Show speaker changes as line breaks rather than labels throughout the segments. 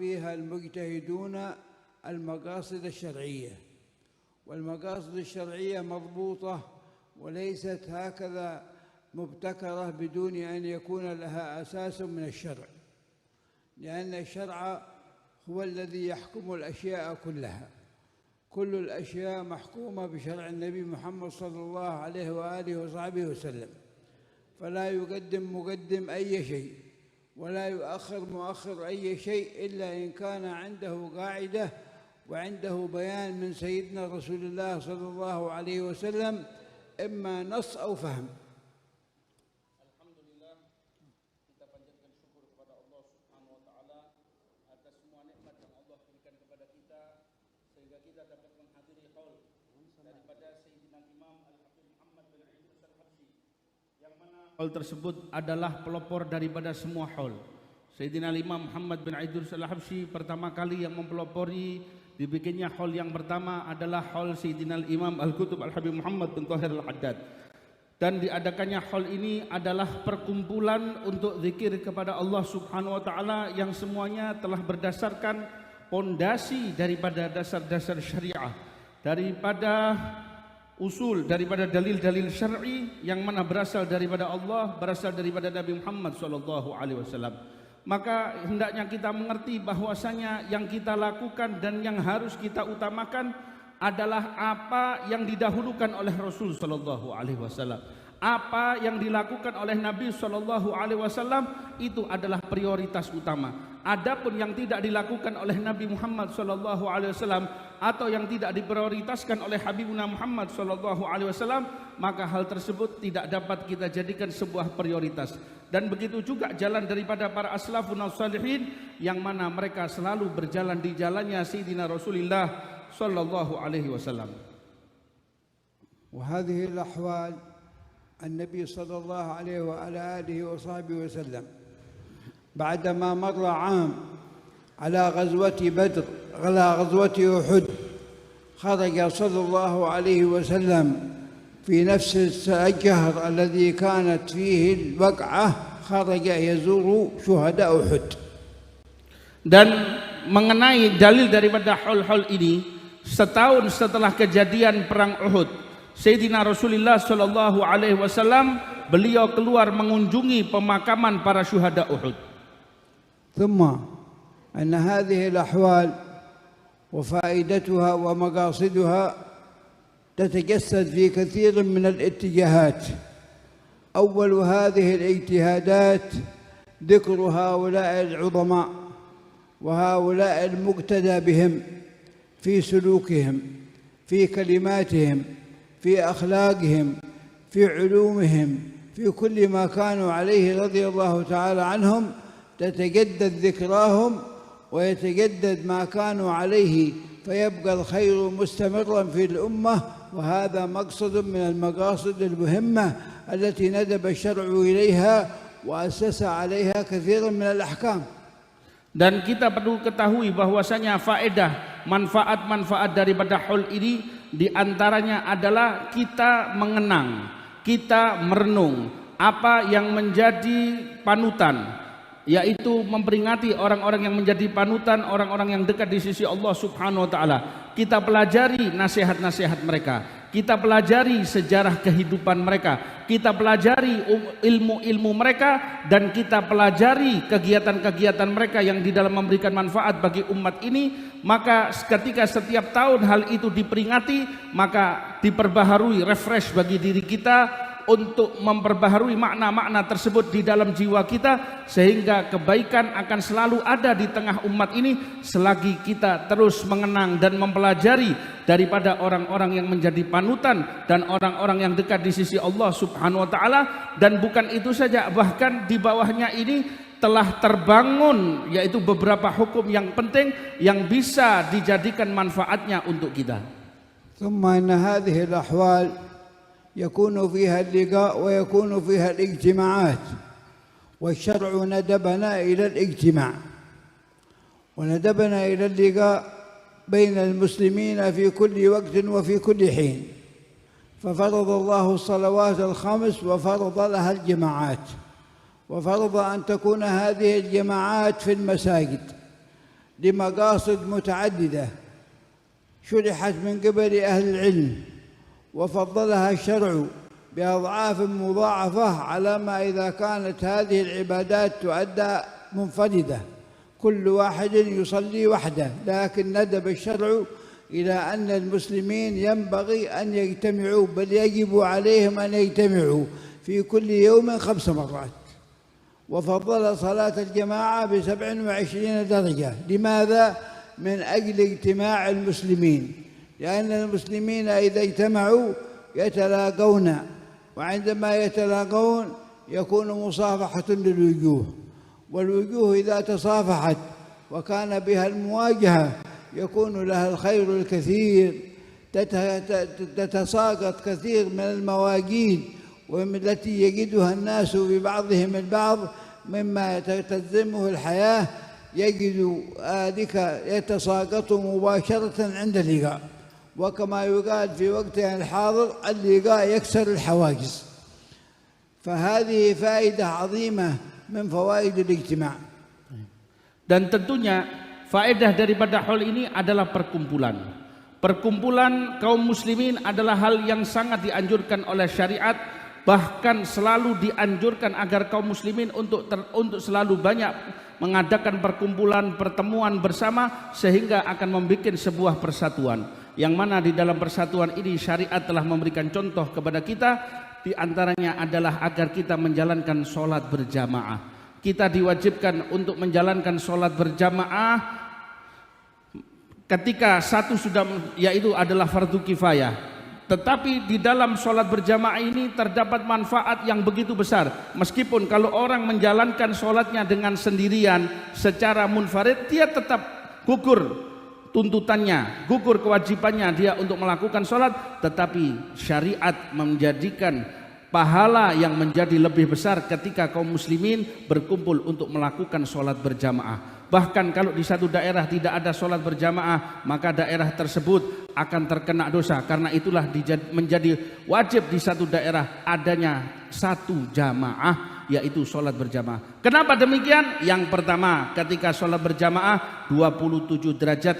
فيها المجتهدون المقاصد الشرعية، والمقاصد الشرعية مضبوطة وليست هكذا مبتكرة بدون أن يكون لها أساس من الشرع، لأن الشرع هو الذي يحكم الأشياء كلها. كل الأشياء محكومة بشرع النبي محمد صلى الله عليه وآله وصحبه وسلم، فلا يقدم مقدم أي شيء ولا يؤخر مؤخر أي شيء إلا إن كان عنده قاعدة وعنده بيان من سيدنا رسول الله صلى الله عليه وسلم، إما نص أو فهم.
Alhamdulillah, kita panjatkan syukur kepada Allah Subhanahu wa taala atas semua nikmat yang Allah berikan kepada kita sehingga kita dapat menghadiri haul daripada Sayyidina Imam Al-Habib Muhammad bin Idris Al-Habsyi, yang mana haul tersebut adalah pelopor daripada semua haul. Sayyidina Imam Muhammad bin Idris Al-Habsyi pertama kali yang mempelopori dibikinnya haul yang pertama adalah haul Sayyidina Imam Al-Qutb Al-Habib Muhammad bin Thahir Al-Haddad. Dan diadakannya haul ini adalah perkumpulan untuk zikir kepada Allah Subhanahu wa taala yang semuanya telah berdasarkan pondasi daripada dasar-dasar syariah, daripada usul, daripada dalil-dalil syar'i yang mana berasal daripada Allah, berasal daripada Nabi Muhammad SAW. Maka hendaknya kita mengerti bahwasanya yang kita lakukan dan yang harus kita utamakan adalah apa yang didahulukan oleh Rasul sallallahu alaihi wasallam. Apa yang dilakukan oleh Nabi sallallahu alaihi wasallam itu adalah prioritas utama. Adapun yang tidak dilakukan oleh Nabi Muhammad sallallahu alaihi wasallam atau yang tidak diprioritaskan oleh Habibuna Muhammad sallallahu alaihi wasallam, maka hal tersebut tidak dapat kita jadikan sebuah prioritas. Dan begitu juga jalan daripada para aslafun salihin yang mana mereka selalu berjalan di jalannya Sayyidina Rasulullah صلى الله عليه وسلم.
وهذه الأحوال النبي صلى الله عليه وعلى آله وصحبه وسلم بعدما مر عام على غزوة بدر على غزوة أحد خرج صلى الله عليه وسلم في نفس الشهر الذي كانت فيه الوقعة خرج يزور شهداء أحد.
Dan mengenai dalil daripada haul-haul ini, setahun setelah kejadian perang Uhud, Sayyidina Rasulullah sallallahu alaihi wasallam beliau keluar mengunjungi pemakaman para syuhada Uhud.
ثم أن هذه الأحوال وفائدتها ومقاصدها تتجسد في كثير من الاتجاهات. أول هذه الاجتهادات ذكر هؤلاء العظماء وهؤلاء المقتدى بهم في سلوكهم، في كلماتهم، في أخلاقهم، في علومهم، في كل ما كانوا عليه رضي الله تعالى عنهم، تتجدد ذكراهم ويتجدد ما كانوا عليه، فيبقى الخير مستمرا في الأمة. وهذا مقصد من المقاصد المهمة التي ندب الشرع إليها وأسس عليها كثيرا من الأحكام.
Dan kita perlu ketahui bahwasanya faedah, manfaat-manfaat daripada haul ini diantaranya adalah kita mengenang, kita merenung apa yang menjadi panutan, yaitu memperingati orang-orang yang menjadi panutan, orang-orang yang dekat di sisi Allah Subhanahu wa taala. Kita pelajari nasihat-nasihat mereka, kita pelajari sejarah kehidupan mereka, kita pelajari ilmu-ilmu mereka, dan kita pelajari kegiatan-kegiatan mereka yang di dalam memberikan manfaat bagi umat ini. Maka ketika setiap tahun hal itu diperingati, maka diperbaharui, refresh bagi diri kita untuk memperbaharui makna-makna tersebut di dalam jiwa kita, sehingga kebaikan akan selalu ada di tengah umat ini selagi kita terus mengenang dan mempelajari daripada orang-orang yang menjadi panutan dan orang-orang yang dekat di sisi Allah Subhanahu wa taala. Dan bukan itu saja, bahkan di bawahnya ini telah terbangun yaitu beberapa hukum yang penting yang bisa dijadikan manfaatnya untuk kita.
ثم إن هذه الأحوال يكون فيها اللقاء ويكون فيها الاجتماعات، والشرع ندبنا إلى الاجتماع وندبنا إلى اللقاء بين المسلمين في كل وقت وفي كل حين، ففرض الله الصلوات الخمس وفرض لها الجماعات، وفرض أن تكون هذه الجماعات في المساجد لمقاصد متعددة شرحت من قبل أهل العلم، وفضلها الشرع بأضعاف مضاعفة على ما إذا كانت هذه العبادات تؤدى منفردة كل واحد يصلي وحده، لكن ندب الشرع إلى أن المسلمين ينبغي أن يجتمعوا، بل يجب عليهم أن يجتمعوا في كل يوم 5 مرات. وفضل صلاة الجماعة ب27 درجة. لماذا؟ من أجل اجتماع المسلمين، لأن المسلمين إذا اجتمعوا يتلاقون، وعندما يتلاقون يكون مصافحة للوجوه، والوجوه إذا تصافحت وكان بها المواجهة يكون لها الخير الكثير، تتساقط كثير من المواجيد والتي يجدها الناس ببعضهم البعض مما تلزمه الحياة، يجد ذلك يتساقط مباشرة عند اللقاء، وكما يقال في وقتنا الحاضر اللقاء يكسر الحواجز. فهذه فائدة عظيمة من فوائد الاجتماع.
Dan tentunya faedah daripada hal ini adalah perkumpulan. Perkumpulan kaum muslimin adalah hal yang sangat dianjurkan oleh syariat, bahkan selalu dianjurkan agar kaum muslimin untuk selalu banyak mengadakan perkumpulan, pertemuan bersama, sehingga akan membuat sebuah persatuan. Yang mana di dalam persatuan ini syariat telah memberikan contoh kepada kita, di antaranya adalah agar kita menjalankan sholat berjamaah. Kita diwajibkan untuk menjalankan sholat berjamaah ketika satu sudah, yaitu adalah fardu kifayah. Tetapi di dalam sholat berjamaah ini terdapat manfaat yang begitu besar. Meskipun kalau orang menjalankan sholatnya dengan sendirian secara munfarid, dia tetap gugur tuntutannya, gugur kewajibannya dia untuk melakukan sholat. Tetapi syariat menjadikan pahala yang menjadi lebih besar ketika kaum muslimin berkumpul untuk melakukan sholat berjamaah. Bahkan kalau di satu daerah tidak ada sholat berjamaah, maka daerah tersebut akan terkena dosa. Karena itulah menjadi wajib di satu daerah adanya satu jamaah, yaitu sholat berjamaah. Kenapa demikian? Yang pertama, ketika sholat berjamaah 27 derajat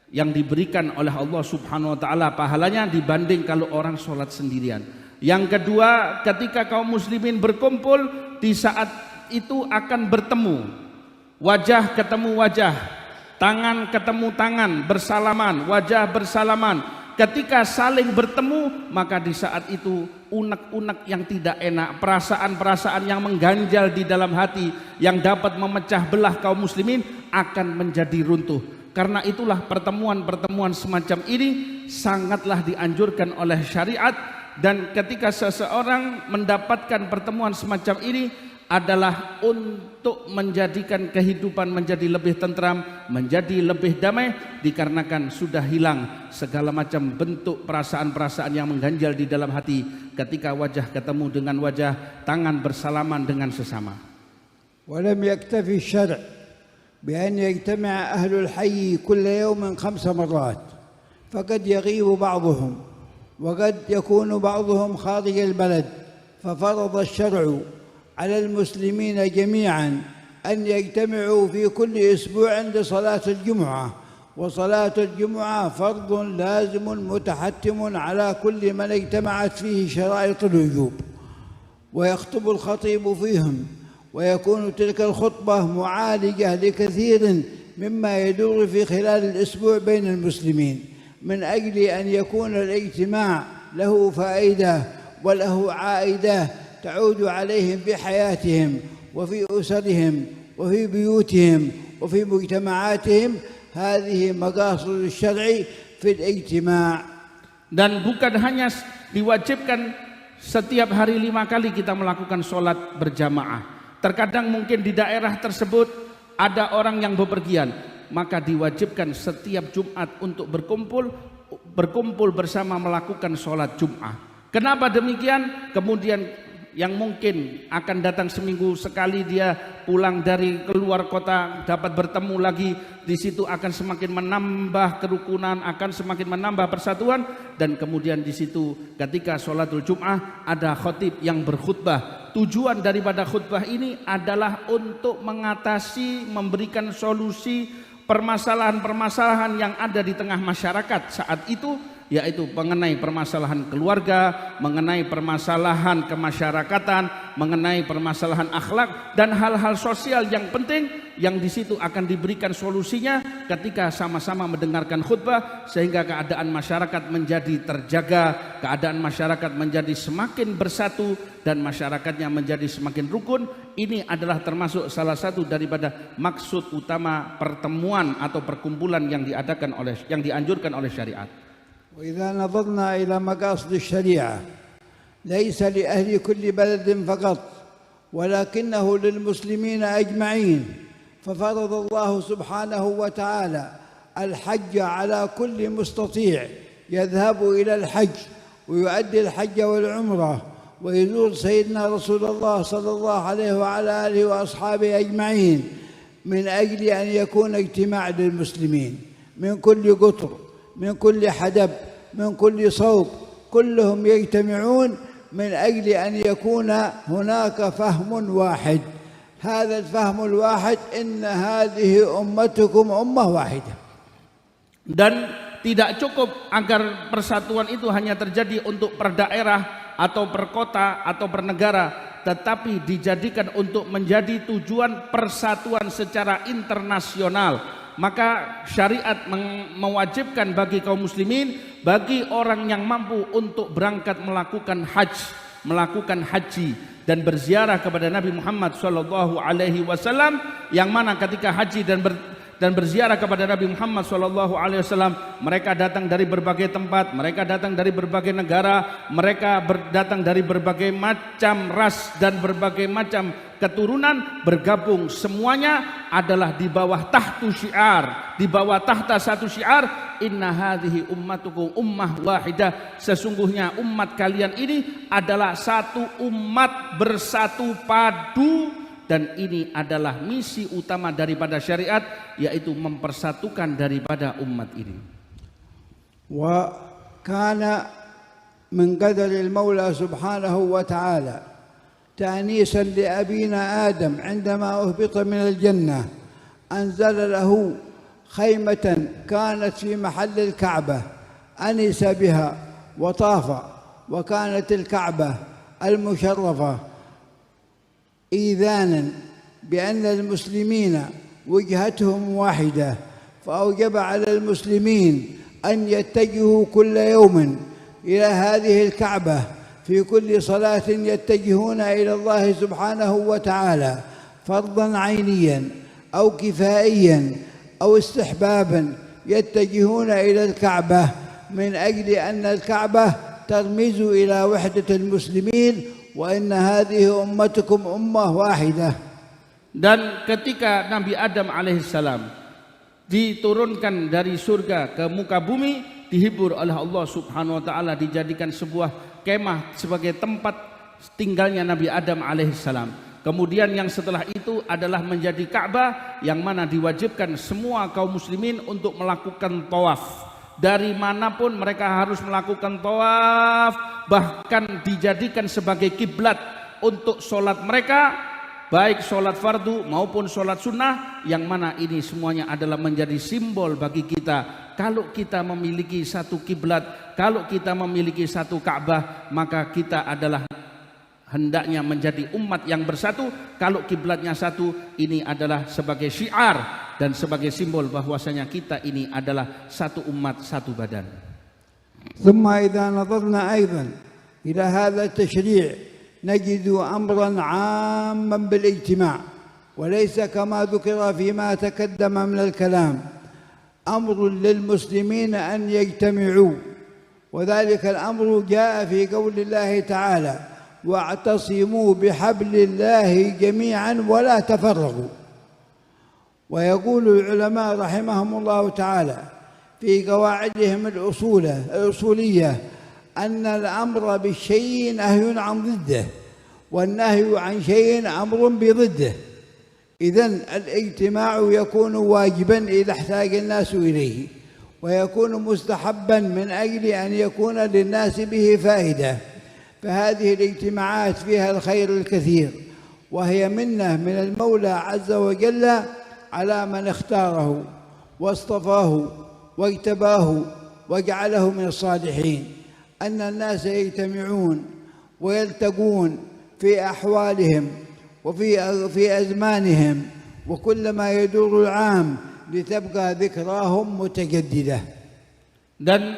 yang diberikan oleh Allah Subhanahu wa taala pahalanya dibanding kalau orang sholat sendirian. Yang kedua, ketika kaum muslimin berkumpul, di saat itu akan bertemu, wajah ketemu wajah, tangan ketemu tangan, bersalaman, wajah bersalaman. Ketika saling bertemu, maka di saat itu unek-unek yang tidak enak, perasaan-perasaan yang mengganjal di dalam hati yang dapat memecah belah kaum muslimin akan menjadi runtuh. Karena itulah pertemuan-pertemuan semacam ini sangatlah dianjurkan oleh syariat. Dan ketika seseorang mendapatkan pertemuan semacam ini adalah untuk menjadikan kehidupan menjadi lebih tentram, menjadi lebih damai, dikarenakan sudah hilang segala macam bentuk perasaan-perasaan yang mengganjal di dalam hati ketika wajah ketemu dengan wajah, tangan bersalaman dengan sesama.
ولم يكتفي الشرع بأن يجتمع أهل الحي كل يوم 5 مرات، فقد يغيب بعضهم وقد يكون بعضهم خارج البلد، ففرض الشرع على المسلمين جميعا أن يجتمعوا في كل أسبوع لصلاة الجمعة، وصلاة الجمعة فرض لازم متحتم على كل من اجتمعت فيه شرائط الوجوب، ويخطب الخطيب فيهم، ويكون تلك الخطبة معالجة لكثير مما يدور في خلال الأسبوع بين المسلمين، من أجل أن يكون الاجتماع له فائدة وله عائدة تعود عليهم في حياتهم وفي أسرهم وفي بيوتهم وفي مجتمعاتهم. هذه مقاصد الشرع في الاجتماع.
Dan bukan hanya diwajibkan setiap hari 5 kali kita melakukan sholat berjamaah. Terkadang mungkin di daerah tersebut ada orang yang bepergian, maka diwajibkan setiap Jumat untuk berkumpul bersama melakukan sholat Jumat. Kenapa demikian? Kemudian yang mungkin akan datang seminggu sekali dia pulang dari keluar kota dapat bertemu lagi, di situ akan semakin menambah kerukunan, akan semakin menambah persatuan. Dan kemudian di situ ketika sholatul Jum'ah ada khatib yang berkhutbah. Tujuan daripada khutbah ini adalah untuk mengatasi, memberikan solusi, permasalahan-permasalahan yang ada di tengah masyarakat saat itu, yaitu mengenai permasalahan keluarga, mengenai permasalahan kemasyarakatan, mengenai permasalahan akhlak dan hal-hal sosial yang penting yang di situ akan diberikan solusinya ketika sama-sama mendengarkan khutbah, sehingga keadaan masyarakat menjadi terjaga, keadaan masyarakat menjadi semakin bersatu dan masyarakatnya menjadi semakin rukun. Ini adalah termasuk salah satu daripada maksud utama pertemuan atau perkumpulan yang dianjurkan oleh syariat.
وإذا نظرنا إلى مقاصد الشريعة ليس لأهل كل بلد فقط ولكنه للمسلمين أجمعين، ففرض الله سبحانه وتعالى الحج على كل مستطيع يذهب إلى الحج ويؤدي الحج والعمرة ويزور سيدنا رسول الله صلى الله عليه وعلى آله وأصحابه أجمعين من أجل أن يكون اجتماع للمسلمين من كل قطر، من كل حدب، من كل صوب، كلهم يجتمعون من أجل أن يكون هناك فهم واحد. هذا الفهم الواحد إن هذه أمتكم أمة واحدة.
Dan tidak cukup agar persatuan itu hanya terjadi untuk per daerah atau per kota atau per negara, tetapi dijadikan untuk menjadi tujuan persatuan secara internasional. Maka syariat mewajibkan bagi kaum muslimin, bagi orang yang mampu untuk berangkat melakukan haji dan berziarah kepada Nabi Muhammad SAW, yang mana ketika haji dan berziarah kepada Nabi Muhammad SAW, mereka datang dari berbagai tempat, mereka datang dari berbagai negara, mereka datang dari berbagai macam ras dan berbagai macam keturunan, bergabung semuanya adalah di bawah tahtu syiar, di bawah tahta satu syiar, inna hadhihi ummatukum ummah wahidah, sesungguhnya umat kalian ini adalah satu umat bersatu padu. Dan ini adalah misi utama daripada syariat, yaitu mempersatukan daripada umat ini.
Wa kana min qadari al-Maula subhanahu wa ta'ala تأنيسا لأبينا آدم عندما أهبط من الجنة أنزل له خيمة كانت في محل الكعبة أنس بها وطاف، وكانت الكعبة المشرفة إيذانا بأن المسلمين وجهتهم واحدة، فأوجب على المسلمين أن يتجهوا كل يوم إلى هذه الكعبة في كل صلاة يتجهون إلى الله سبحانه وتعالى فرضا عينيا أو كفائيا أو استحبابا، يتجهون إلى الكعبة من أجل أن الكعبة ترمز إلى وحدة المسلمين وإن هذه أمتكم أمة واحدة.
Dan ketika Nabi Adam alaihissalam diturunkan dari surga ke muka bumi, dihibur oleh Allah subhanahu wa ta'ala, dijadikan sebuah kemah sebagai tempat tinggalnya Nabi Adam alaihissalam. Kemudian yang setelah itu adalah menjadi Ka'bah, yang mana diwajibkan semua kaum muslimin untuk melakukan tawaf. Dari manapun mereka harus melakukan tawaf, bahkan dijadikan sebagai kiblat untuk sholat mereka, baik sholat fardu maupun sholat sunnah, yang mana ini semuanya adalah menjadi simbol bagi kita. Kalau kita memiliki satu kiblat, kalau kita memiliki satu Ka'bah, maka kita adalah hendaknya menjadi umat yang bersatu. Kalau kiblatnya satu, ini adalah sebagai syiar dan sebagai simbol bahwasanya kita ini adalah satu umat, satu badan.
ثم إذا نظرنا أيضا إلى هذا التشريع نجد أمرا عاما بالاجتماع، وليس كما ذكر فيما تقدم من الكلام، أمر للمسلمين أن يجتمعوا، وذلك الأمر جاء في قول الله تعالى واعتصموا بحبل الله جميعا ولا تفرقوا. ويقول العلماء رحمهم الله تعالى في قواعدهم الأصولية أن الأمر بالشيء نهي عن ضده، والنهي عن شيء أمر بضده. إذن الاجتماع يكون واجبا إذا احتاج الناس إليه، ويكون مستحبا من أجل أن يكون للناس به فائدة. فهذه الاجتماعات فيها الخير الكثير، وهي منة من المولى عز وجل على من اختاره واصطفاه واجتباه وجعله من الصالحين، أن الناس يجتمعون ويلتقون في أحوالهم وفي أزمانهم وكلما يدور العام لتبقى ذكراهم متجددة.
Dan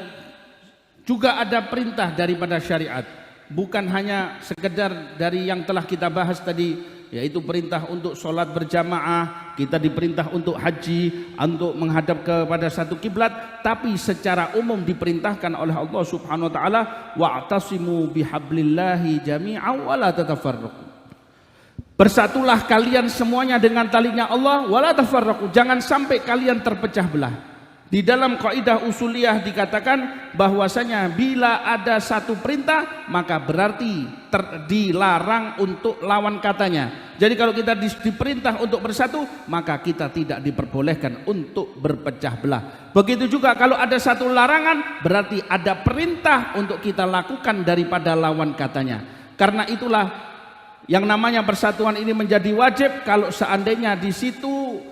juga ada perintah daripada syariat, bukan hanya sekedar dari yang telah kita bahas tadi, yaitu perintah untuk sholat berjamaah, kita diperintah untuk haji, untuk menghadap kepada satu kiblat, tapi secara umum diperintahkan oleh Allah Subhanahu wa taala, wa'tasimu bihablillahi jami'an wa la tatafarraqu. Bersatulah kalian semuanya dengan talinya Allah, wa la tafarraqu, jangan sampai kalian terpecah belah. Di dalam kaidah usuliyah dikatakan bahwasanya bila ada satu perintah maka berarti dilarang untuk lawan katanya. Jadi kalau kita diperintah untuk bersatu maka kita tidak diperbolehkan untuk berpecah belah. Begitu juga kalau ada satu larangan berarti ada perintah untuk kita lakukan daripada lawan katanya. Karena itulah yang namanya persatuan ini menjadi wajib kalau seandainya di situ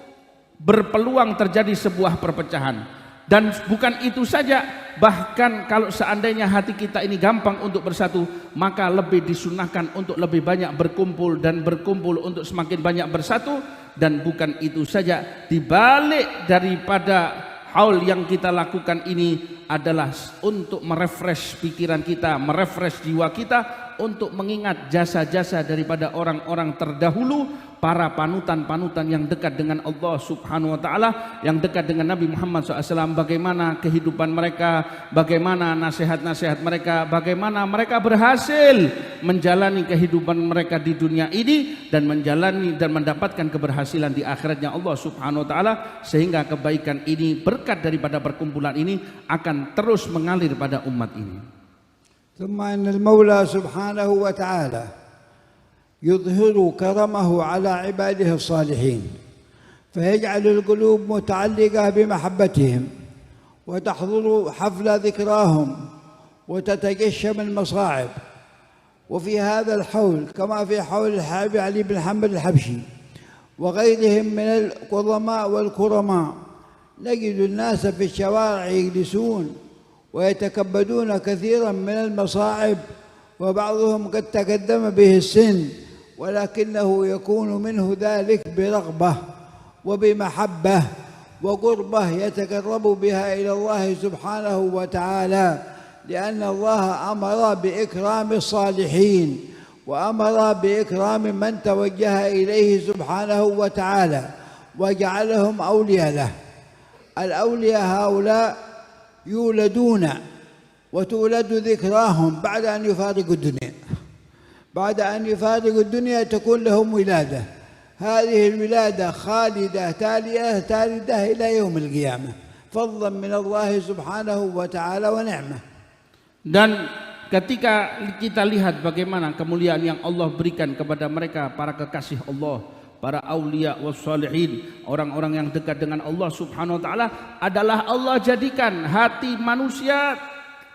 berpeluang terjadi sebuah perpecahan. Dan bukan itu saja, bahkan kalau seandainya hati kita ini gampang untuk bersatu, maka lebih disunahkan untuk lebih banyak berkumpul dan berkumpul untuk semakin banyak bersatu. Dan bukan itu saja, dibalik daripada haul yang kita lakukan ini adalah untuk merefresh pikiran kita, merefresh jiwa kita, untuk mengingat jasa-jasa daripada orang-orang terdahulu, para panutan-panutan yang dekat dengan Allah Subhanahu wa taala, yang dekat dengan Nabi Muhammad SAW, bagaimana kehidupan mereka, bagaimana nasihat-nasihat mereka, bagaimana mereka berhasil menjalani kehidupan mereka di dunia ini dan menjalani dan mendapatkan keberhasilan di akhiratnya Allah Subhanahu wa taala, sehingga kebaikan ini, berkat daripada perkumpulan ini akan terus mengalir pada umat ini.
ثم أن المولى سبحانه وتعالى يظهر كرمه على عباده الصالحين فيجعل القلوب متعلقة بمحبتهم وتحضر حفل ذكراهم وتتجشم المصاعب. وفي هذا الحول كما في حول الحبيب علي بن محمد الحبشي وغيرهم من القضماء والكرماء نجد الناس في الشوارع يجلسون ويتكبدون كثيرا من المصاعب، وبعضهم قد تقدم به السن ولكنه يكون منه ذلك برغبة وبمحبة وقربة يتقرب بها إلى الله سبحانه وتعالى، لأن الله أمر بإكرام الصالحين وأمر بإكرام من توجه إليه سبحانه وتعالى وجعلهم أولياء له. الأولياء هؤلاء يولدون وتولد ذكراهم بعد أن يفارقوا الدنيا، بعد أن يفارقوا الدنيا تكون لهم ولادة، هذه الولادة خالدة تالدة إلى يوم القيامة، فضلا من الله سبحانه وتعالى ونعمة.
Dan ketika kita lihat bagaimana kemuliaan yang Allah berikan kepada mereka, para kekasih Allah, para aulia wassalihin, orang-orang yang dekat dengan Allah Subhanahu wa taala, adalah Allah jadikan hati manusia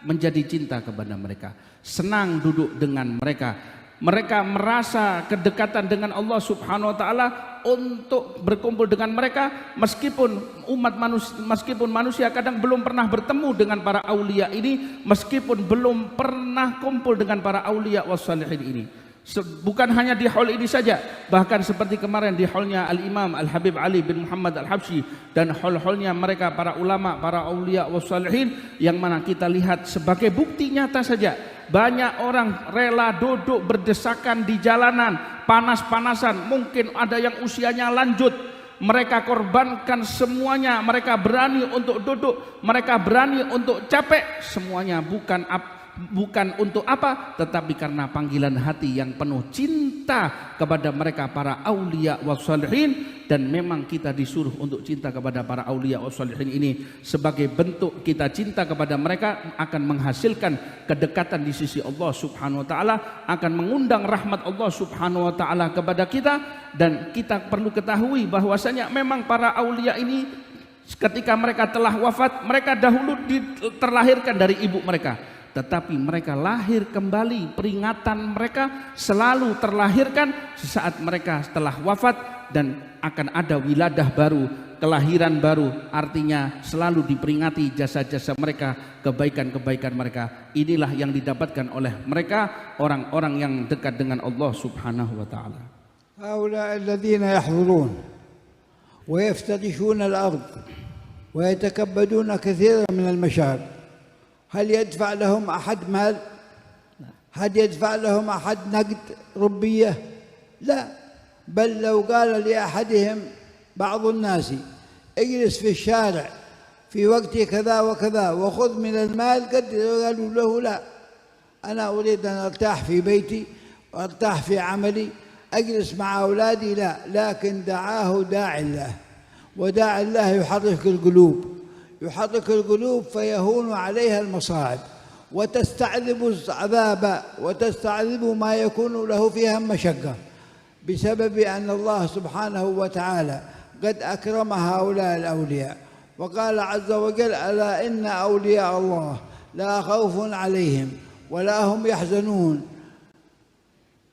menjadi cinta kepada mereka, senang duduk dengan mereka. Mereka merasa kedekatan dengan Allah Subhanahu wa taala untuk berkumpul dengan mereka, meskipun manusia kadang belum pernah bertemu dengan para aulia ini, meskipun belum pernah kumpul dengan para aulia wassalihin ini. Bukan hanya di haul ini saja, bahkan seperti kemarin di haulnya Al-Imam Al-Habib Ali bin Muhammad Al-Habsyi dan haul-haulnya mereka para ulama, para aulia wassalihin, yang mana kita lihat sebagai bukti nyata saja, banyak orang rela duduk berdesakan di jalanan, panas-panasan, mungkin ada yang usianya lanjut, mereka korbankan semuanya, mereka berani untuk duduk, mereka berani untuk capek, semuanya bukan untuk apa, tetapi karena panggilan hati yang penuh cinta kepada mereka para aulia wassalihin. Dan memang kita disuruh untuk cinta kepada para aulia wassalihin ini sebagai bentuk kita cinta kepada mereka, akan menghasilkan kedekatan di sisi Allah Subhanahu wa taala, akan mengundang rahmat Allah Subhanahu wa taala kepada kita. Dan kita perlu ketahui bahwasanya memang para aulia ini ketika mereka telah wafat, mereka dahulu terlahirkan dari ibu mereka, tetapi mereka lahir kembali, peringatan mereka selalu terlahirkan sesaat mereka telah wafat. Dan akan ada wiladah baru, kelahiran baru, artinya selalu diperingati jasa-jasa mereka, kebaikan-kebaikan mereka. Inilah yang didapatkan oleh mereka, orang-orang yang dekat dengan Allah Subhanahu wa ta'ala.
هؤلاء الذين يحضرون ويفترشون الأرض ويتكبدون كثيرا من المشاعر، هل يدفع لهم أحد مال؟ هل يدفع لهم أحد نقد ربية؟ لا، بل لو قال لأحدهم بعض الناس اجلس في الشارع في وقت كذا وكذا وخذ من المال، قد قالوا له لا، أنا أريد أن أرتاح في بيتي وأرتاح في عملي، أجلس مع أولادي، لا. لكن دعاه داعي الله، وداعي الله يحرك القلوب، يحرك القلوب فيهون عليها المصاعب وتستعذب العذاب وتستعذب ما يكون له فيها مشقة، بسبب أن الله سبحانه وتعالى قد أكرم هؤلاء الأولياء، وقال عز وجل: ألا إن أولياء الله لا خوف عليهم ولا هم يحزنون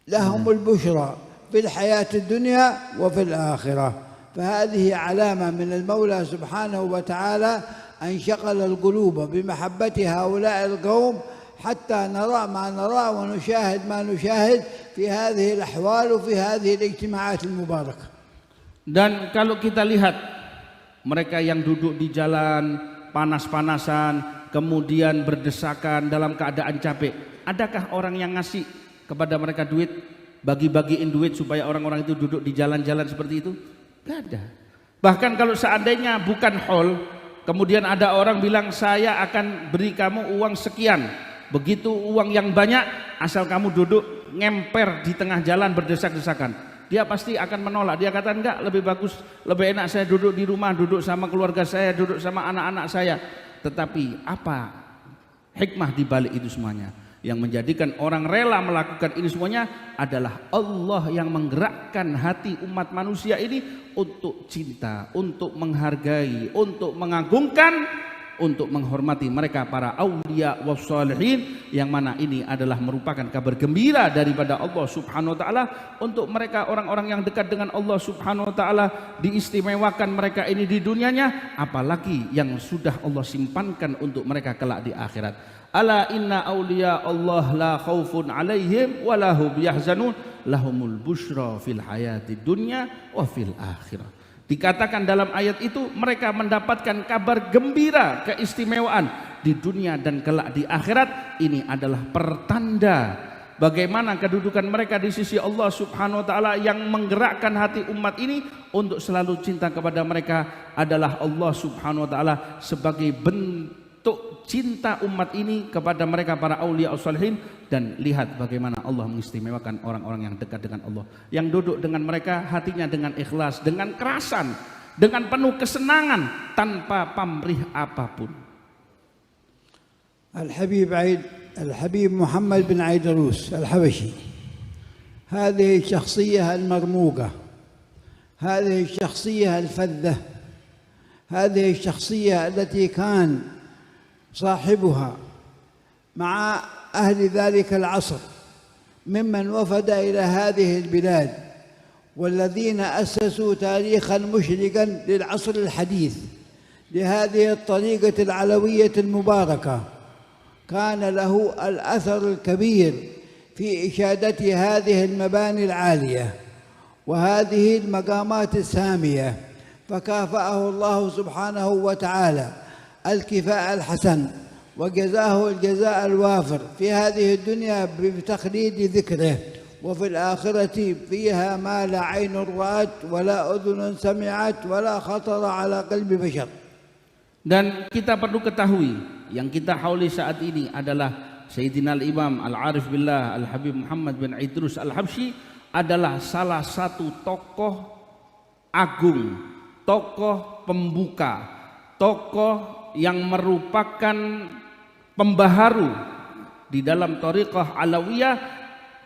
لهم البشرى في الحياة الدنيا وفي الآخرة. فهذه علامة من المولى سبحانه وتعالى أن شغل القلوب بمحبة هؤلاء القوم حتى نرى ما نرى ونشاهد ما نشاهد في هذه الأحوال وفي هذه الاجتماعات المباركة.
Dan kalau kita lihat mereka yang duduk di jalan panas-panasan, kemudian berdesakan dalam keadaan capek, adakah orang yang ngasih kepada mereka duit, bagi-bagiin duit supaya orang-orang itu duduk di jalan-jalan seperti itu? Tidak ada. Bahkan kalau seandainya bukan haul, kemudian ada orang bilang saya akan beri kamu uang sekian, begitu uang yang banyak asal kamu duduk ngemper di tengah jalan berdesak-desakan, dia pasti akan menolak. Dia kata enggak, lebih bagus, lebih enak saya duduk di rumah, duduk sama keluarga saya, duduk sama anak-anak saya. Tetapi apa hikmah di balik itu semuanya? Yang menjadikan orang rela melakukan ini semuanya adalah Allah yang menggerakkan hati umat manusia ini untuk cinta, untuk menghargai, untuk mengagungkan, untuk menghormati mereka para aulia wassalihin, yang mana ini adalah merupakan kabar gembira daripada Allah Subhanahu wa taala untuk mereka orang-orang yang dekat dengan Allah Subhanahu wa taala, diistimewakan mereka ini di dunianya, apalagi yang sudah Allah simpankan untuk mereka kelak di akhirat. Ala inna awliya Allah la khaufun alaihim wa lahum yahzanun lahumul busyra fil hayati dunya wa fil akhirah. Dikatakan dalam ayat itu mereka mendapatkan kabar gembira, keistimewaan di dunia dan kelak di akhirat. Ini adalah pertanda bagaimana kedudukan mereka di sisi Allah Subhanahu wa taala. Yang menggerakkan hati umat ini untuk selalu cinta kepada mereka adalah Allah Subhanahu wa taala sebagai bentuk cinta umat ini kepada mereka para aulia as-salihin. Dan lihat bagaimana Allah mengistimewakan orang-orang yang dekat dengan Allah, yang duduk dengan mereka hatinya dengan ikhlas, dengan kerasan, dengan penuh kesenangan, tanpa pamrih apapun.
الحبيب محمد بن عيدروس الحبشي، هذه الشخصية المرموقة، هذه الشخصية الفذة، هذه الشخصية التي كان صاحبها مع أهل ذلك العصر ممن وفد إلى هذه البلاد، والذين أسسوا تاريخا مشرقا للعصر الحديث لهذه الطريقة العلوية المباركة. كان له الأثر الكبير في إشادة هذه المباني العالية وهذه المقامات السامية، فكافأه الله سبحانه وتعالى الكفاء الحسن وجزاه الجزاء الوافر في هذه الدنيا بتخليد ذكره، وفي الآخرة فيها ما لا عين رأت ولا أذن سمعت ولا خطر على قلب بشر.
Dan kita perlu ketahui, yang kita hauli saat ini adalah Sayyidina Al-Imam Al-Arif Billah Al-Habib Muhammad bin Idrus Al-Habsyi, adalah salah satu tokoh agung, tokoh pembuka, tokoh yang merupakan pembaharu di dalam thariqah alawiyah,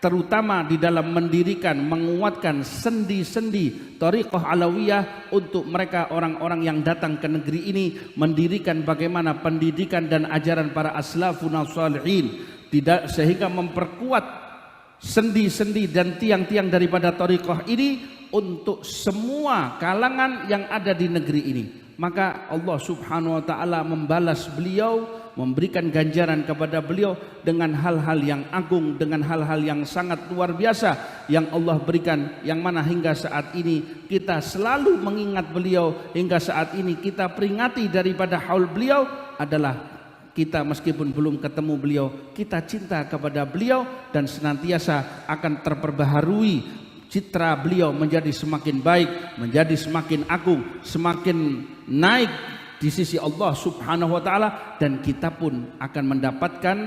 terutama di dalam mendirikan, menguatkan sendi-sendi thariqah alawiyah untuk mereka orang-orang yang datang ke negeri ini, mendirikan bagaimana pendidikan dan ajaran para aslafun as-salihin, sehingga memperkuat sendi-sendi dan tiang-tiang daripada thariqah ini untuk semua kalangan yang ada di negeri ini. Maka Allah Subhanahu wa taala membalas beliau, memberikan ganjaran kepada beliau dengan hal-hal yang agung, dengan hal-hal yang sangat luar biasa yang Allah berikan, yang mana hingga saat ini kita selalu mengingat beliau, hingga saat ini kita peringati daripada haul beliau adalah kita meskipun belum ketemu beliau, kita cinta kepada beliau dan senantiasa akan terperbaharui citra beliau menjadi semakin baik, menjadi semakin agung, semakin naik di sisi Allah Subhanahu wa taala, dan kita pun akan mendapatkan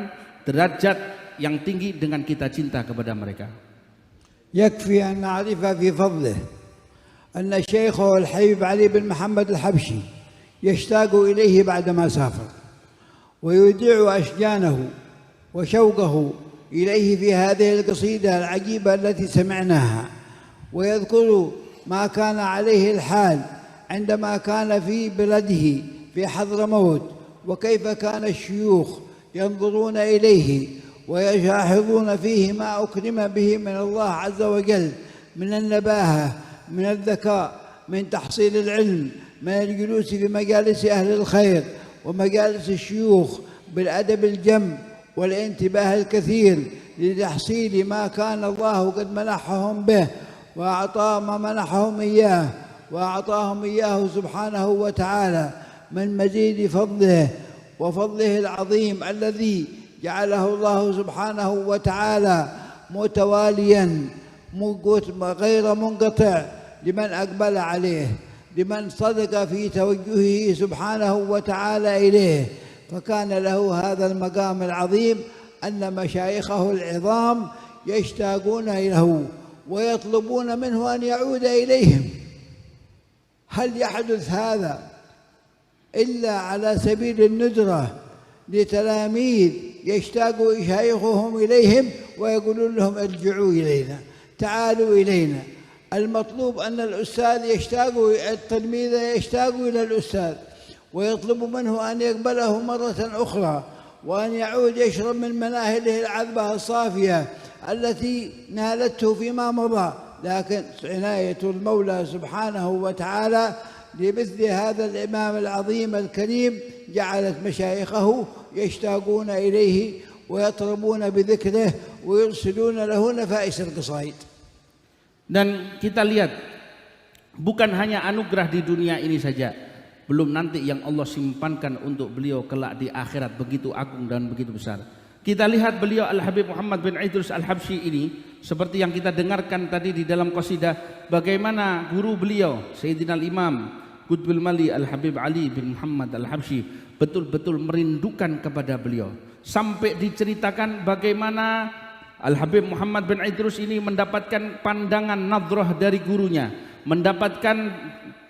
derajat yang tinggi dengan kita cinta kepada mereka.
يكفي أن نعرف في فضله أن شيخه الحبيب علي بن محمد الحبشي يشتاق إليه بعدما سافر، ويودع أشجانه وشوقه إليه في هذه القصيدة العجيبة التي سمعناها، ويذكر ما كان عليه الحال عندما كان في بلده في حضرموت، وكيف كان الشيوخ ينظرون إليه ويلاحظون فيه ما أكرم به من الله عز وجل من النباهة، من الذكاء، من تحصيل العلم، من الجلوس في مجالس أهل الخير ومجالس الشيوخ بالأدب الجم والانتباه الكثير لتحصيل ما كان الله قد منحهم به وأعطى ما منحهم إياه، وأعطاهم إياه سبحانه وتعالى من مزيد فضله وفضله العظيم الذي جعله الله سبحانه وتعالى متواليا غير منقطع لمن أقبل عليه، لمن صدق في توجهه سبحانه وتعالى إليه، فكان له هذا المقام العظيم أن مشايخه العظام يشتاقون له ويطلبون منه أن يعود إليهم. هل يحدث هذا إلا على سبيل الندرة لتلاميذ يشتاق شيخهم إليهم ويقولون لهم ارجعوا إلينا، تعالوا إلينا؟ المطلوب أن الأستاذ التلميذ يشتاق إلى الأستاذ ويطلب منه أن يقبله مرة أخرى، وأن يعود يشرب من مناهله العذبة الصافية التي نالته فيما مضى. لكن عناية المولى سبحانه وتعالى لمثل هذا الإمام العظيم الكريم جعلت مشايخه يشتاقون إليه ويطربون بذكره ويرسلون له نفائس القصائد.
Dan kita lihat bukan hanya anugerah di dunia ini saja, belum nanti yang Allah simpankan untuk beliau kelak di akhirat begitu agung dan begitu besar. Kita lihat beliau Al-Habib Muhammad bin Idrus Al-Habsyi ini, seperti yang kita dengarkan tadi di dalam qasidah, bagaimana guru beliau Sayyidina Al-Imam Qutbul Mali Al-Habib Ali bin Muhammad Al-Habsyi betul-betul merindukan kepada beliau, sampai diceritakan bagaimana Al-Habib Muhammad bin Idrus ini mendapatkan pandangan nadhrah dari gurunya, mendapatkan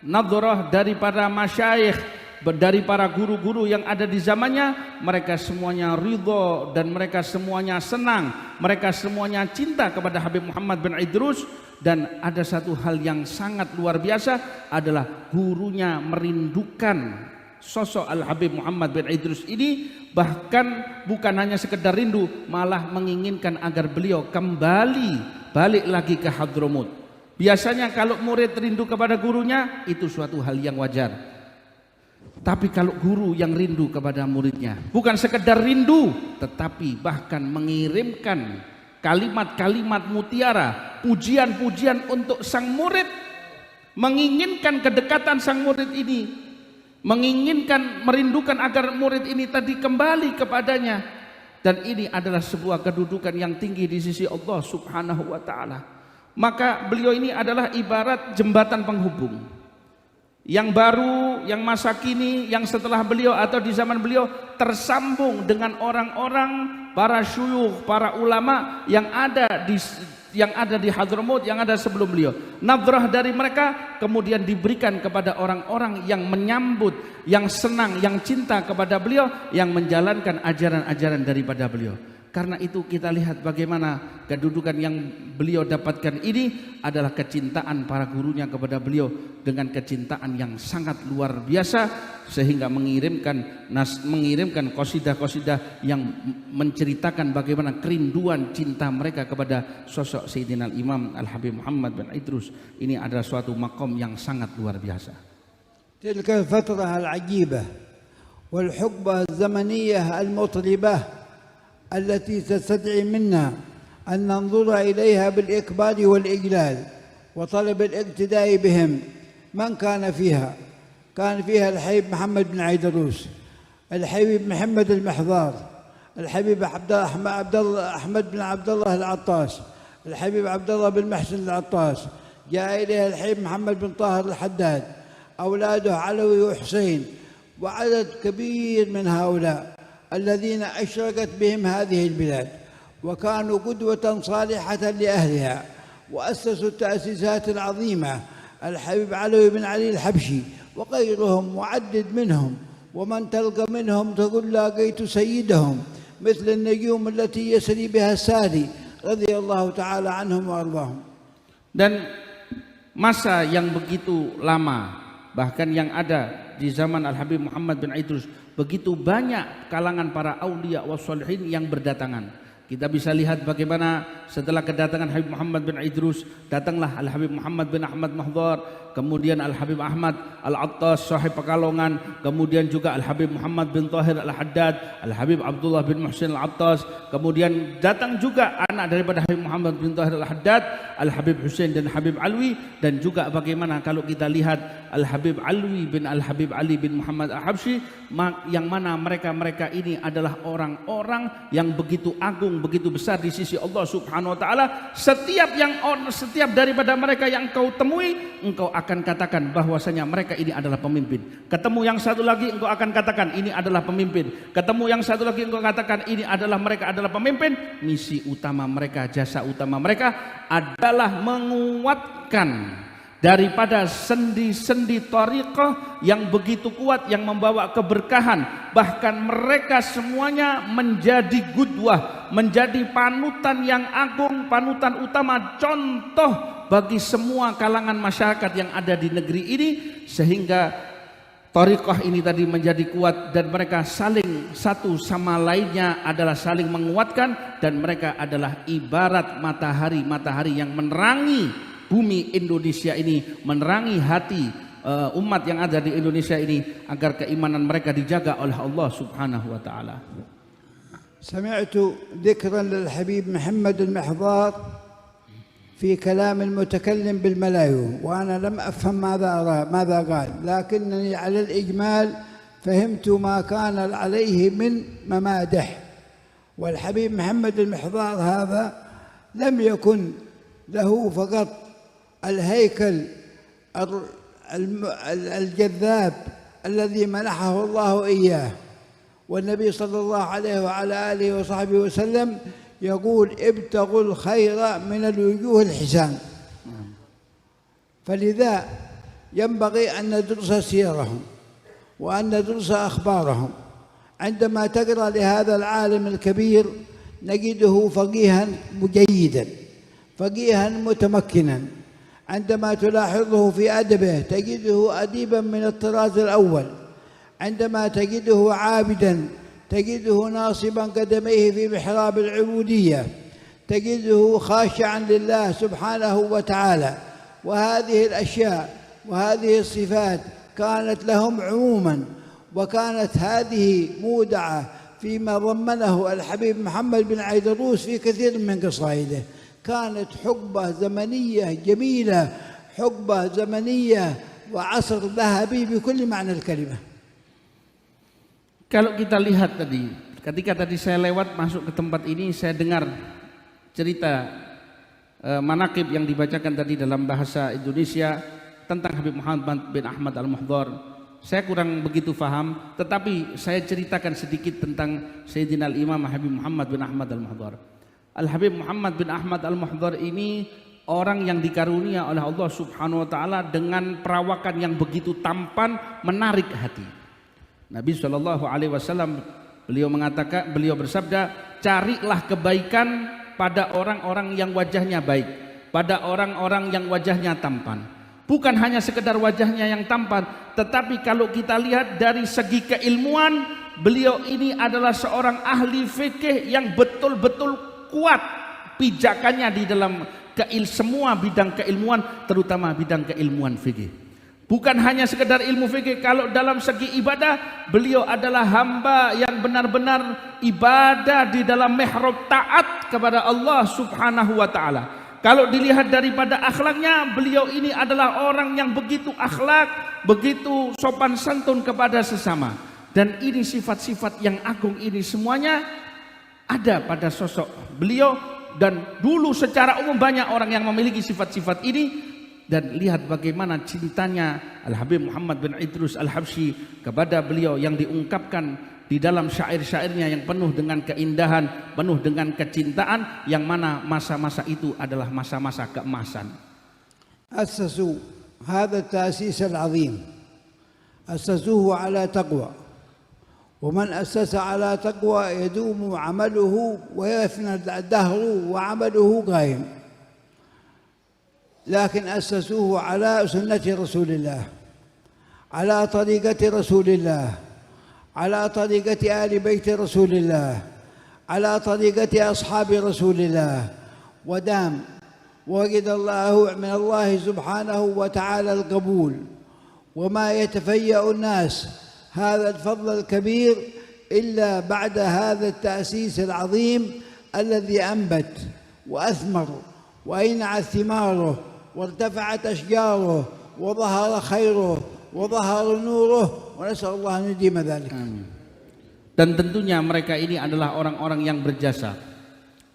nadhrah dari para masyayikh, dari para guru-guru yang ada di zamannya. Mereka semuanya ridho dan mereka semuanya senang, mereka semuanya cinta kepada Habib Muhammad bin Idrus. Dan ada satu hal yang sangat luar biasa adalah gurunya merindukan sosok Al-Habib Muhammad bin Idrus ini, bahkan bukan hanya sekedar rindu, malah menginginkan agar beliau balik lagi ke Hadramut. Biasanya kalau murid rindu kepada gurunya itu suatu hal yang wajar. Tapi kalau guru yang rindu kepada muridnya, bukan sekedar rindu, tetapi bahkan mengirimkan kalimat-kalimat mutiara, pujian-pujian untuk sang murid, menginginkan kedekatan sang murid ini, menginginkan, merindukan agar murid ini tadi kembali kepadanya. Dan ini adalah sebuah kedudukan yang tinggi di sisi Allah Subhanahu wa taala. Maka beliau ini adalah ibarat jembatan penghubung. Yang baru, yang masa kini, yang setelah beliau atau di zaman beliau tersambung dengan orang-orang, para syuyukh, para ulama yang ada di Hadramut, yang ada sebelum beliau. Nadrah dari mereka kemudian diberikan kepada orang-orang yang menyambut, yang senang, yang cinta kepada beliau, yang menjalankan ajaran-ajaran daripada beliau.
Karena itu kita lihat bagaimana kedudukan yang beliau dapatkan ini adalah kecintaan para gurunya kepada beliau dengan kecintaan yang sangat luar biasa, sehingga mengirimkan qasidah-qasidah yang menceritakan bagaimana kerinduan cinta mereka kepada sosok Sayyidina Imam Al-Habib Muhammad bin Idrus. Ini adalah suatu makom yang sangat luar biasa.
Tilka al-fatrah al-ajibah wal-huqbah al-zamaniyah al-mutlibah التي تستدعي منا أن ننظر إليها بالإقبال والإجلال وطلب الاقتداء بهم. من كان فيها؟ كان فيها الحبيب محمد بن عيدروس، الحبيب محمد المحضار، الحبيب أحمد بن عبد الله العطاس، الحبيب عبد الله بن محسن العطاس، جاء إليها الحبيب محمد بن طاهر الحداد، أولاده علوي وحسين، وعدد كبير من هؤلاء الذين أشرقت بهم هذه البلاد وكانوا قدوة صالحة لأهلها وأسسوا التأسيسات العظيمة. الحبيب علوي بن علي الحبشي وغيرهم وعدد منهم، ومن تلقى منهم تقول لاقيت سيدهم، مثل النجوم التي يسري بها الساري رضي الله تعالى عنهم وأرضاهم.
Dan masa yang begitu lama, bahkan yang ada di zaman Al-Habib Muhammad bin Idrus, begitu banyak kalangan para aulia wassalihin yang berdatangan. Kita bisa lihat bagaimana setelah kedatangan Habib Muhammad bin Idrus, datanglah Al-Habib Muhammad bin Ahmad Mahdhar, kemudian Al-Habib Ahmad Al-Attas sahib Pekalongan, kemudian juga Al-Habib Muhammad bin Tahir Al-Haddad, Al-Habib Abdullah bin Muhsin Al-Attas, kemudian datang juga anak daripada Habib Muhammad bin Tahir Al-Haddad, Al-Habib Husain dan Habib Alwi, dan juga bagaimana kalau kita lihat Al-Habib Alwi bin Al-Habib Ali bin Muhammad Al-Habsyi, yang mana mereka ini adalah orang-orang yang begitu agung, begitu besar di sisi Allah Subhanahu wa taala. Setiap daripada mereka yang engkau temui, engkau akan katakan bahwasanya mereka ini adalah pemimpin. Ketemu yang satu lagi, engkau akan katakan ini adalah pemimpin. Ketemu yang satu lagi, engkau katakan ini adalah mereka adalah pemimpin. Misi utama mereka, jasa utama mereka adalah menguatkan daripada sendi-sendi thariqah yang begitu kuat, yang membawa keberkahan. Bahkan mereka semuanya menjadi qudwah, menjadi panutan yang agung, panutan utama, contoh bagi semua kalangan masyarakat yang ada di negeri ini, sehingga thariqah ini tadi menjadi kuat, dan mereka saling satu sama lainnya adalah saling menguatkan, dan mereka adalah ibarat matahari yang menerangi bumi Indonesia ini, menerangi hati umat yang ada di Indonesia ini, agar keimanan mereka dijaga oleh Allah Subhanahu wa taala.
سمعت ذكرا للحبيب محمد المحضار في كلام المتكلم بالملايو، وأنا لم أفهم ماذا قال، لكنني على الإجمال فهمت ما كان عليه من ممادح. والحبيب محمد المحضار هذا لم يكن له فقط الهيكل الجذاب الذي منحه الله إياه، والنبي صلى الله عليه وعلى آله وصحبه وسلم يقول ابتغوا الخير من الوجوه الحسان. فلذا ينبغي أن ندرس سيرهم وأن ندرس أخبارهم. عندما تقرأ لهذا العالم الكبير نجده فقيها جيدا، فقيها متمكنا. عندما تلاحظه في أدبه تجده أديبا من الطراز الأول. عندما تجده عابدا تجده ناصبا قدميه في محراب العبودية، تجده خاشعا لله سبحانه وتعالى. وهذه الأشياء وهذه الصفات كانت لهم عموما، وكانت هذه مودعة فيما ضمنه الحبيب محمد بن عيدروس في كثير من قصائده. كانت حقبة زمنية جميلة، حقبة زمنية وعصر ذهبي بكل معنى الكلمة.
Kalau kita lihat tadi, ketika tadi saya lewat masuk ke tempat ini, saya dengar cerita manaqib yang dibacakan tadi dalam bahasa Indonesia tentang Habib Muhammad bin Ahmad Al-Mahdhar. Saya kurang begitu faham, tetapi saya ceritakan sedikit tentang Sayyidina Al-Imam Habib Muhammad bin Ahmad Al-Mahdhar. Al-Habib Muhammad bin Ahmad Al-Mahdhar ini orang yang dikarunia oleh Allah Subhanahu wa taala dengan perawakan yang begitu tampan, menarik hati. Nabi SAW Beliau bersabda, carilah kebaikan pada orang-orang yang wajahnya baik, pada orang-orang yang wajahnya tampan. Bukan hanya sekedar wajahnya yang tampan, tetapi kalau kita lihat dari segi keilmuan, beliau ini adalah seorang ahli fikih yang betul-betul kuat pijakannya di dalam semua bidang keilmuan, terutama bidang keilmuan fikih. Bukan hanya sekedar ilmu fikih, kalau dalam segi ibadah, beliau adalah hamba yang benar-benar ibadah di dalam mihrab taat kepada Allah Subhanahu wa taala. Kalau dilihat daripada akhlaknya, beliau ini adalah orang yang begitu akhlak, begitu sopan santun kepada sesama. Dan ini sifat-sifat yang agung ini semuanya ada pada sosok beliau, dan dulu secara umum banyak orang yang memiliki sifat-sifat ini. Dan lihat bagaimana cintanya Al-Habib Muhammad bin Idrus Al-Habsyi kepada beliau yang diungkapkan di dalam syair-syairnya yang penuh dengan keindahan, penuh dengan kecintaan, yang mana masa-masa itu adalah masa-masa keemasan.
أسسوا هذا التأسيس العظيم أسسوه على تقوى ومن أسس على تقوى يدوم عمله ويفنى الدهر وعمله قائم لكن أسسوه على سنة رسول الله على طريقة رسول الله على طريقة آل بيت رسول الله على طريقة أصحاب رسول الله ودام ووجد الله من الله سبحانه وتعالى القبول وما يتفيأ الناس هذا الفضل الكبير إلا بعد هذا التأسيس العظيم الذي أنبت وأثمر وأينعت ثماره وارتفعت أشجاره وظهر خيره وظهر نوره ونسأل الله أن يديم ذلك.
Dan tentunya mereka ini adalah orang-orang yang berjasa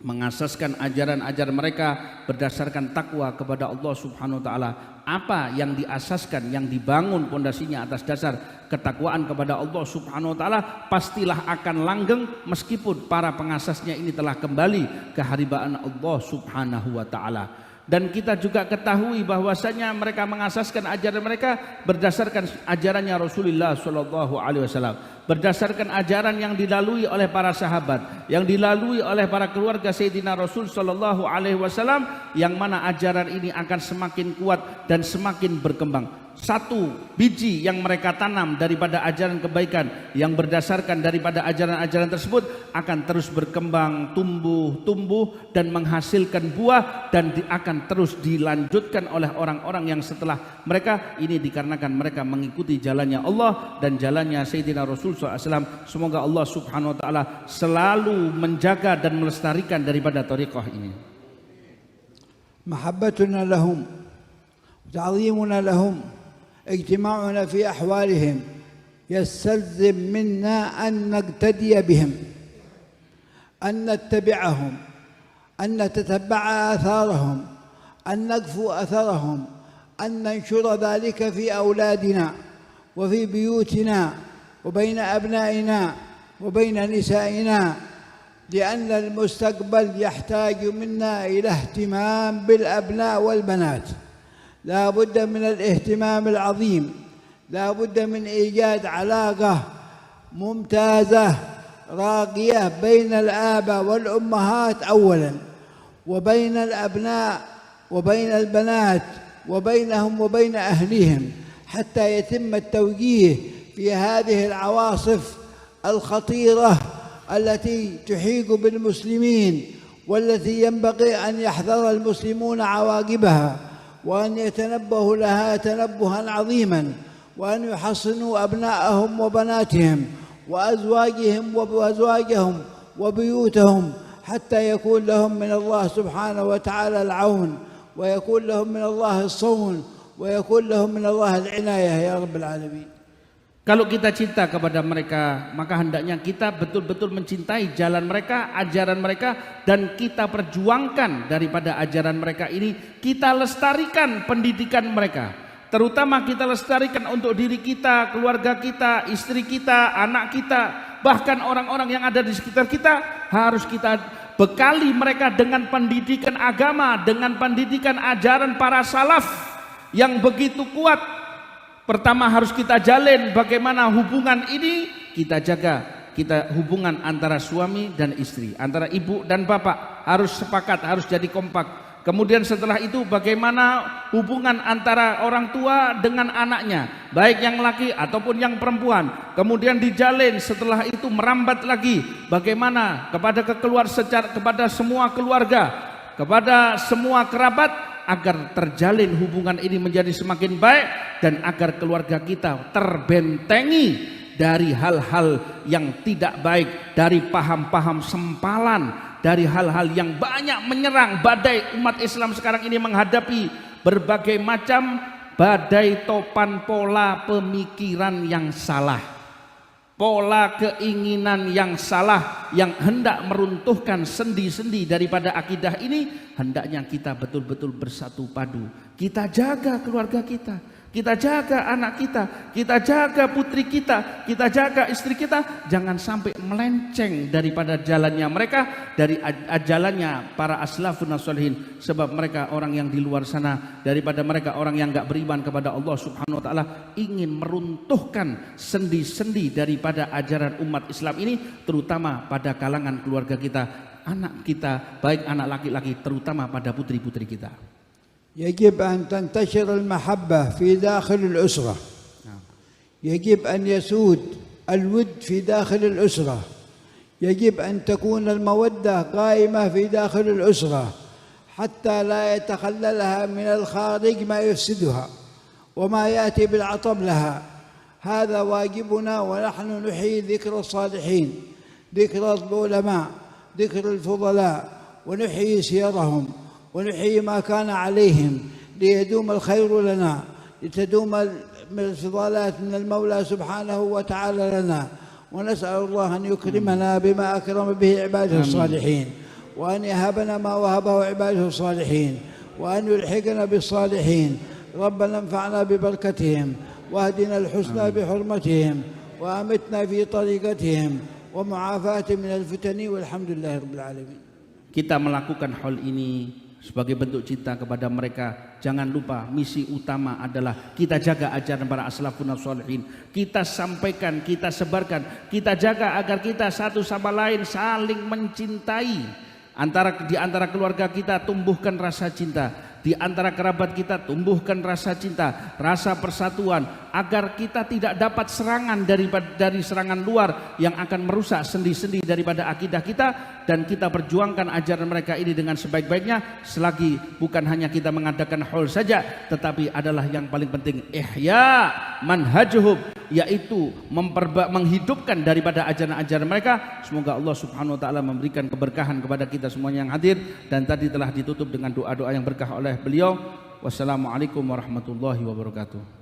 mengasaskan ajaran-ajaran mereka berdasarkan takwa kepada Allah Subhanahu wa taala. Apa yang diasaskan, yang dibangun pondasinya atas dasar ketakwaan kepada Allah Subhanahu wa taala, pastilah akan langgeng meskipun para pengasasnya ini telah kembali ke haribaan Allah Subhanahu wa taala. Dan kita juga ketahui bahwasanya mereka mengasaskan ajaran mereka berdasarkan ajarannya Rasulullah Shallallahu Alaihi Wasallam, berdasarkan ajaran yang dilalui oleh para sahabat, yang dilalui oleh para keluarga Sayyidina Rasul Shallallahu Alaihi Wasallam, yang mana ajaran ini akan semakin kuat dan semakin berkembang. Satu biji yang mereka tanam daripada ajaran kebaikan yang berdasarkan daripada ajaran-ajaran tersebut akan terus berkembang, tumbuh dan menghasilkan buah, dan akan terus dilanjutkan oleh orang-orang yang setelah mereka ini, dikarenakan mereka mengikuti jalannya Allah dan jalannya Sayyidina Rasul SAW. Semoga Allah Subhanahu wa taala selalu menjaga dan melestarikan daripada thariqah ini.
Mahabbatuna lahum, ta'zimuna lahum, اجتماعنا في أحوالهم يستلزم منا أن نقتدي بهم، أن نتبعهم، أن نتتبع آثارهم، أن نقفو أثرهم، أن ننشر ذلك في أولادنا وفي بيوتنا وبين أبنائنا وبين نسائنا، لأن المستقبل يحتاج منا إلى اهتمام بالأبناء والبنات. لا بد من الاهتمام العظيم، لا بد من إيجاد علاقة ممتازة راقية بين الآباء والأمهات أولا، وبين الأبناء وبين البنات وبينهم وبين أهليهم، حتى يتم التوجيه في هذه العواصف الخطيرة التي تحيق بالمسلمين، والتي ينبغي أن يحذر المسلمون عواقبها، وأن يتنبهوا لها تنبها عظيما، وأن يحصنوا أبناءهم وبناتهم وأزواجهم وبيوتهم، حتى يكون لهم من الله سبحانه وتعالى العون، ويكون لهم من الله الصون، ويكون لهم من الله العناية يا رب العالمين.
Kalau kita cinta kepada mereka, maka hendaknya kita betul-betul mencintai jalan mereka, ajaran mereka, dan kita perjuangkan daripada ajaran mereka ini. Kita lestarikan pendidikan mereka, terutama kita lestarikan untuk diri kita, keluarga kita, istri kita, anak kita, bahkan orang-orang yang ada di sekitar kita. Harus kita bekali mereka dengan pendidikan agama, dengan pendidikan ajaran para salaf yang begitu kuat. Pertama harus kita jalin bagaimana hubungan ini kita jaga, kita hubungan antara suami dan istri, antara ibu dan bapak harus sepakat, harus jadi kompak. Kemudian setelah itu bagaimana hubungan antara orang tua dengan anaknya, baik yang laki ataupun yang perempuan. Kemudian dijalin, setelah itu merambat lagi bagaimana kepada semua keluarga, kepada semua kerabat, agar terjalin hubungan ini menjadi semakin baik dan agar keluarga kita terbentengi dari hal-hal yang tidak baik, dari paham-paham sempalan, dari hal-hal yang banyak menyerang. Badai umat Islam sekarang ini menghadapi berbagai macam badai topan pola pemikiran yang salah, pola keinginan yang salah, yang hendak meruntuhkan sendi-sendi daripada akidah ini. Hendaknya kita betul-betul bersatu padu. Kita jaga keluarga kita jaga anak kita jaga putri kita jaga istri kita, jangan sampai melenceng daripada jalannya mereka, dari jalannya para aslafun sholihin. Sebab mereka orang yang di luar sana, daripada mereka orang yang enggak beriman kepada Allah Subhanahu wa taala, ingin meruntuhkan sendi-sendi daripada ajaran umat Islam ini, terutama pada kalangan keluarga kita, anak kita, baik anak laki-laki, terutama pada putri-putri kita.
يجب أن تنتشر المحبة في داخل الأسرة. يجب أن يسود الود في داخل الأسرة. يجب أن تكون المودة قائمة في داخل الأسرة حتى لا يتخللها من الخارج ما يفسدها وما يأتي بالعطب لها. هذا واجبنا، ونحن نحيي ذكر الصالحين، ذكر العلماء، ذكر الفضلاء، ونحيي سيرهم، ونحيي ما كان عليهم، ليدوم الخير لنا، لتدوم الفضالات من المولى سبحانه وتعالى لنا. ونسأل الله أن يكرمنا بما أكرم به عباده الصالحين، وأن يهبنا ما وهبه عباده الصالحين، وأن يلحقنا بالصالحين. ربنا انفعنا ببركتهم، واهدنا الحسنى بحرمتهم، وأمتنا في طريقتهم، ومعافاة من الفتن، والحمد لله رب العالمين.
Kita melakukan hal ini sebagai bentuk cinta kepada mereka. Jangan lupa misi utama adalah kita jaga ajaran para aslafun sholihin, kita sampaikan, kita sebarkan, kita jaga agar kita satu sama lain saling mencintai. Di antara keluarga kita tumbuhkan rasa cinta, di antara kerabat kita tumbuhkan rasa cinta, rasa persatuan, agar kita tidak dapat serangan dari serangan luar yang akan merusak sendi-sendi daripada akidah kita, dan kita perjuangkan ajaran mereka ini dengan sebaik-baiknya, selagi bukan hanya kita mengadakan haul saja, tetapi adalah yang paling penting ihya manhajuhum, yaitu menghidupkan daripada ajaran-ajaran mereka. Semoga Allah Subhanahu wa taala memberikan keberkahan kepada kita semuanya yang hadir, dan tadi telah ditutup dengan doa-doa yang berkah oleh beliau. Wassalamualaikum warahmatullahi wabarakatuh.